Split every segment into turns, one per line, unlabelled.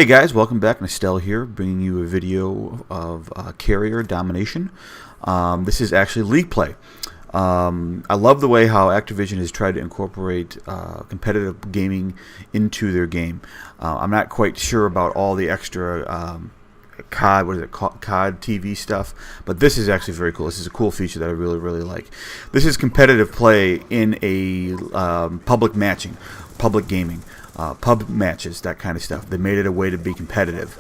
Hey guys, welcome back. Estelle here, bringing you a video of carrier domination. This is actually League play. I love the way how Activision has tried to incorporate competitive gaming into their game. I'm not quite sure about all the extra COD, COD TV stuff, but this is actually very cool. This is a cool feature that I really like. This is competitive play in a public matching, public gaming. Pub matches, that kind of stuff. They made it a way to be competitive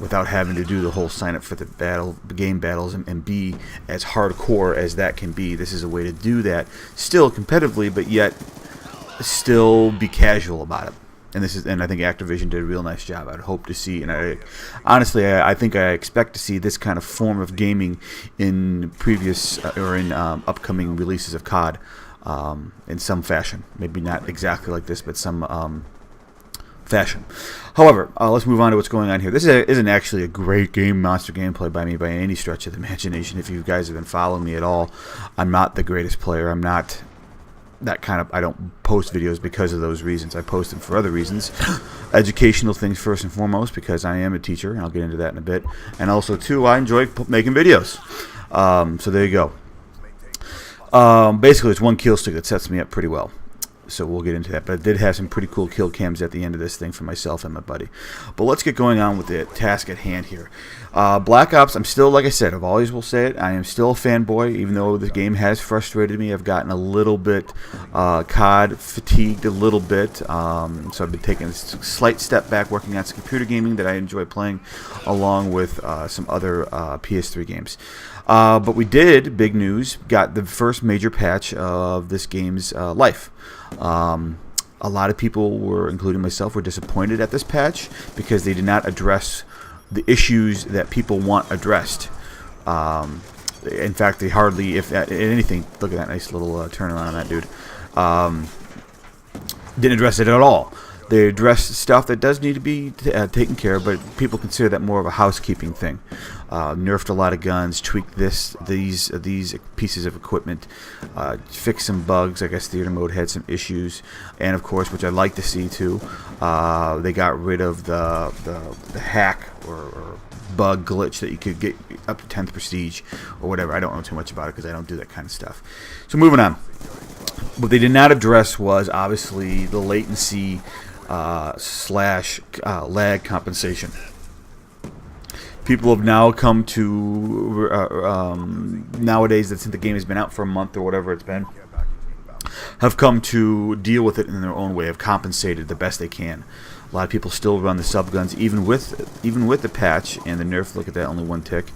without having to do the whole sign up for the game battles and be as hardcore as that can be. This is a way to do that still competitively, but yet still be casual about it. And I think Activision did a real nice job. I'd hope to see, and honestly, I think I expect to see this kind of form of gaming in previous or in upcoming releases of COD. In some fashion, maybe not exactly like this, but some fashion. However, let's move on to what's going on here. This isn't actually a great monster gameplay by me by any stretch of the imagination. If you guys have been following me at all, I'm not the greatest player. I'm not that kind of. I don't post videos because of those reasons. I post them for other reasons, educational things first and foremost, because I am a teacher, and I'll get into that in a bit. And also, too, I enjoy making videos. So there you go. Basically, it's one kill stick that sets me up pretty well. So we'll get into that. But I did have some pretty cool kill cams at the end of this thing for myself and my buddy. But let's get going on with the task at hand here. Black Ops, I'm still, like I said, I've always will say it, I am still a fanboy, even though the game has frustrated me. I've gotten a little bit COD fatigued a little bit. So I've been taking a slight step back working on some computer gaming that I enjoy playing, along with some other PS3 games. But we did, big news, got the first major patch of this game's life. A lot of people were, including myself, were disappointed at this patch because they did not address the issues that people want addressed. In fact, they hardly, if anything, look at that nice little turnaround on that dude, didn't address it at all. They addressed stuff that does need to be taken care of, but people consider that more of a housekeeping thing. Nerfed a lot of guns, tweaked these pieces of equipment, fixed some bugs. I guess theater mode had some issues, and of course, which I'd like to see too, they got rid of the hack or bug glitch that you could get up to 10th prestige or whatever. I don't know too much about it because I don't do that kind of stuff. So moving on. What they did not address was obviously the latency slash lag compensation. People have now come to nowadays, that since the game has been out for a month or whatever it's been, have come to deal with it in their own way, have compensated the best they can. A lot of people still run the subguns even with the patch and the nerf. Look at that, only one tick.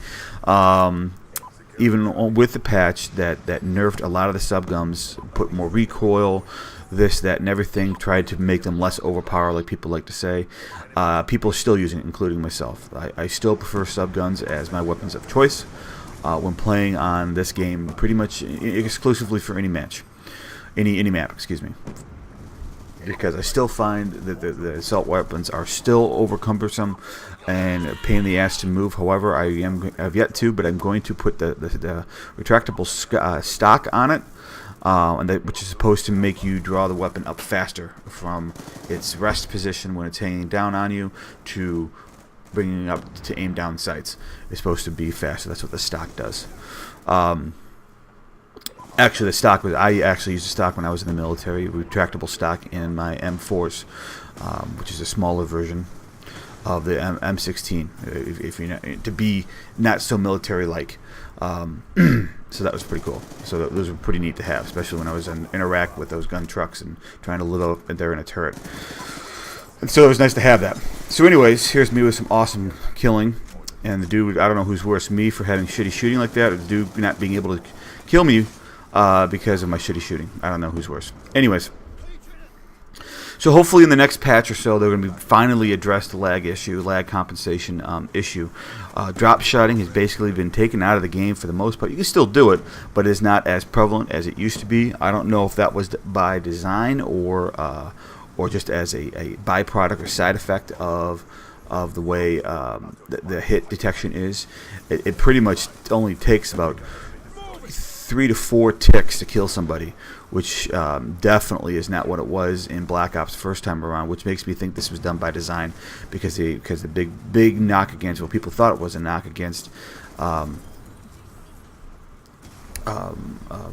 Even with the patch that nerfed a lot of the subguns, put more recoil, this, that, and everything, tried to make them less overpowered, like people like to say. People are still using it, including myself. I still prefer subguns as my weapons of choice when playing on this game, pretty much exclusively for any match, any map, excuse me. Because I still find that the assault weapons are still over cumbersome and a pain in the ass to move. However, I've yet to, but I'm going to put the retractable stock on it, which is supposed to make you draw the weapon up faster from its rest position when it's hanging down on you to bringing it up to aim down sights. It's supposed to be faster. That's what the stock does. Actually, I actually used a stock when I was in the military, retractable stock in my M4s, which is a smaller version of the M16, if you know, to be not so military-like. So that was pretty cool. So those were pretty neat to have, especially when I was in Iraq with those gun trucks and trying to live up there in a turret. And so it was nice to have that. So anyways, here's me with some awesome killing. And the dude, I don't know who's worse, me for having shitty shooting like that, or the dude not being able to kill me because of my shitty shooting. I don't know who's worse. Anyways, so hopefully in the next patch or so, they're going to be finally address the lag compensation issue. Drop shotting has basically been taken out of the game for the most part. You can still do it, but it's not as prevalent as it used to be. I don't know if that was by design or just as a byproduct or side effect of the way the hit detection is. It pretty much only takes about 3 to 4 ticks to kill somebody, which definitely is not what it was in Black Ops first time around, which makes me think this was done by design, because the big knock against, well, people thought it was a knock against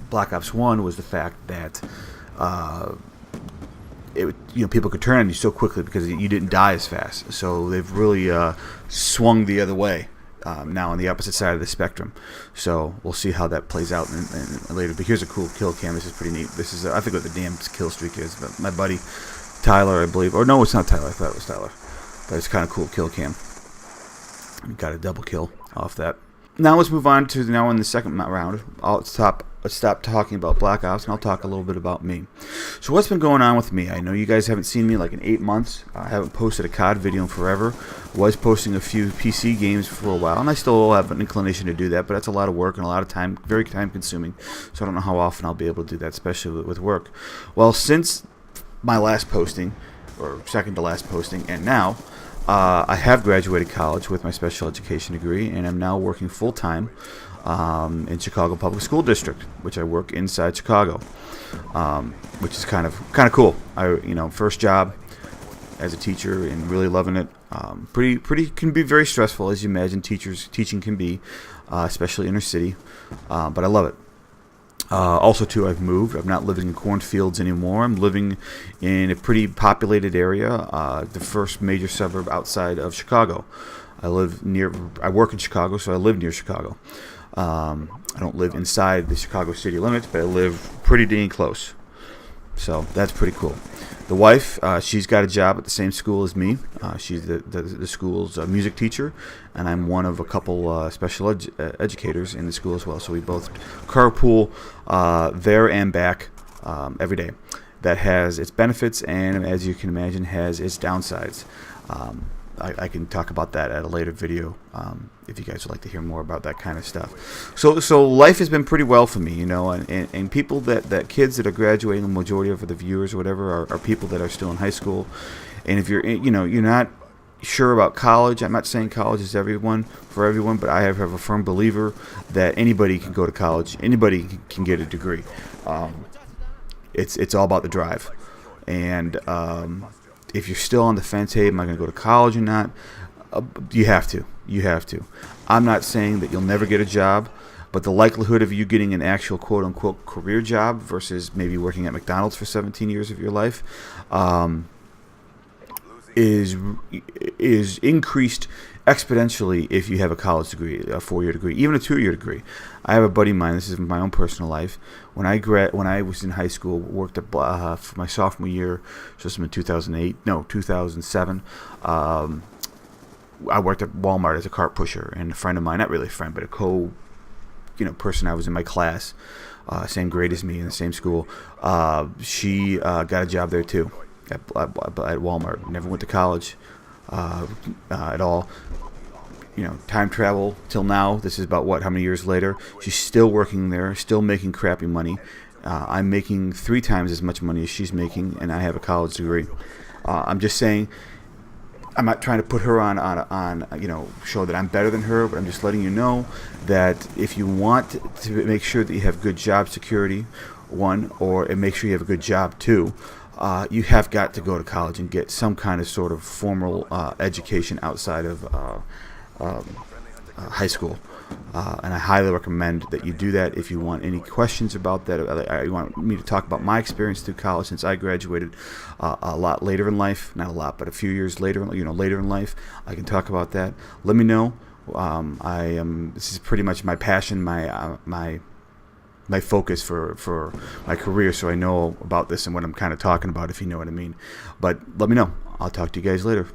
Black Ops 1 was the fact that people could turn on you so quickly because you didn't die as fast. So they've really swung the other way now on the opposite side of the spectrum. So we'll see how that plays out in later. But here's a cool kill cam. This is pretty neat. This is I forget what the damn kill streak is, but my buddy Tyler, I believe, or no, it's not Tyler. I thought it was Tyler, but it's kind of cool kill cam. We got a double kill off that. Now let's move on to now in the second round. Let's stop talking about Black Ops, and I'll talk a little bit about me. So what's been going on with me? I know you guys haven't seen me like in 8 months. I haven't posted a COD video in forever. Was posting a few PC games for a while, and I still have an inclination to do that, but that's a lot of work and a lot of time, very time consuming. So I don't know how often I'll be able to do that, especially with work. Well, since my last posting, or second to last posting, and now, I have graduated college with my special education degree, and I'm now working full-time in Chicago Public School District, which I work inside Chicago, which is kind of cool. First job as a teacher and really loving it. Pretty can be very stressful, as you imagine teaching can be, especially inner city, but I love it. Also, too, I've moved. I'm not living in cornfields anymore. I'm living in a pretty populated area, the first major suburb outside of Chicago. I work in Chicago, so I live near Chicago. I don't live inside the Chicago city limits, but I live pretty dang close. So that's pretty cool. The wife, she's got a job at the same school as me. She's the school's music teacher, and I'm one of a couple special educators in the school as well. So we both carpool there and back every day. That has its benefits, and as you can imagine, has its downsides. I can talk about that at a later video if you guys would like to hear more about that kind of stuff. So life has been pretty well for me, and people that kids that are graduating, the majority of the viewers or whatever are people that are still in high school. And if you're not sure about college, I'm not saying college is for everyone, but I have a firm believer that anybody can go to college, anybody can get a degree. It's all about the drive, and if you're still on the fence, hey, am I going to go to college or not? You have to. I'm not saying that you'll never get a job, but the likelihood of you getting an actual quote-unquote career job versus maybe working at McDonald's for 17 years of your life is increased exponentially if you have a college degree, a 4-year degree, even a 2-year degree. I have a buddy of mine, this is my own personal life. When I was in high school, worked at for my sophomore year, so this was in 2007. I worked at Walmart as a cart pusher, and a friend of mine, not really a friend, but a person I was in my class, same grade as me in the same school. She got a job there too at Walmart. Never went to college at all. Time travel till now. This is about how many years later? She's still working there, still making crappy money. I'm making 3 times as much money as she's making, and I have a college degree. I'm just saying, I'm not trying to put her on show that I'm better than her, but I'm just letting you know that if you want to make sure that you have good job security, and make sure you have a good job too, you have got to go to college and get some kind of sort of formal education outside of high school. And I highly recommend that you do that. If you want any questions about that, you want me to talk about my experience through college, since I graduated a lot later in life, not a lot, but a few years later, later in life, I can talk about that. Let me know. This is pretty much my passion, my focus for my career, so I know about this and what I'm kind of talking about, if you know what I mean. But let me know. I'll talk to you guys later.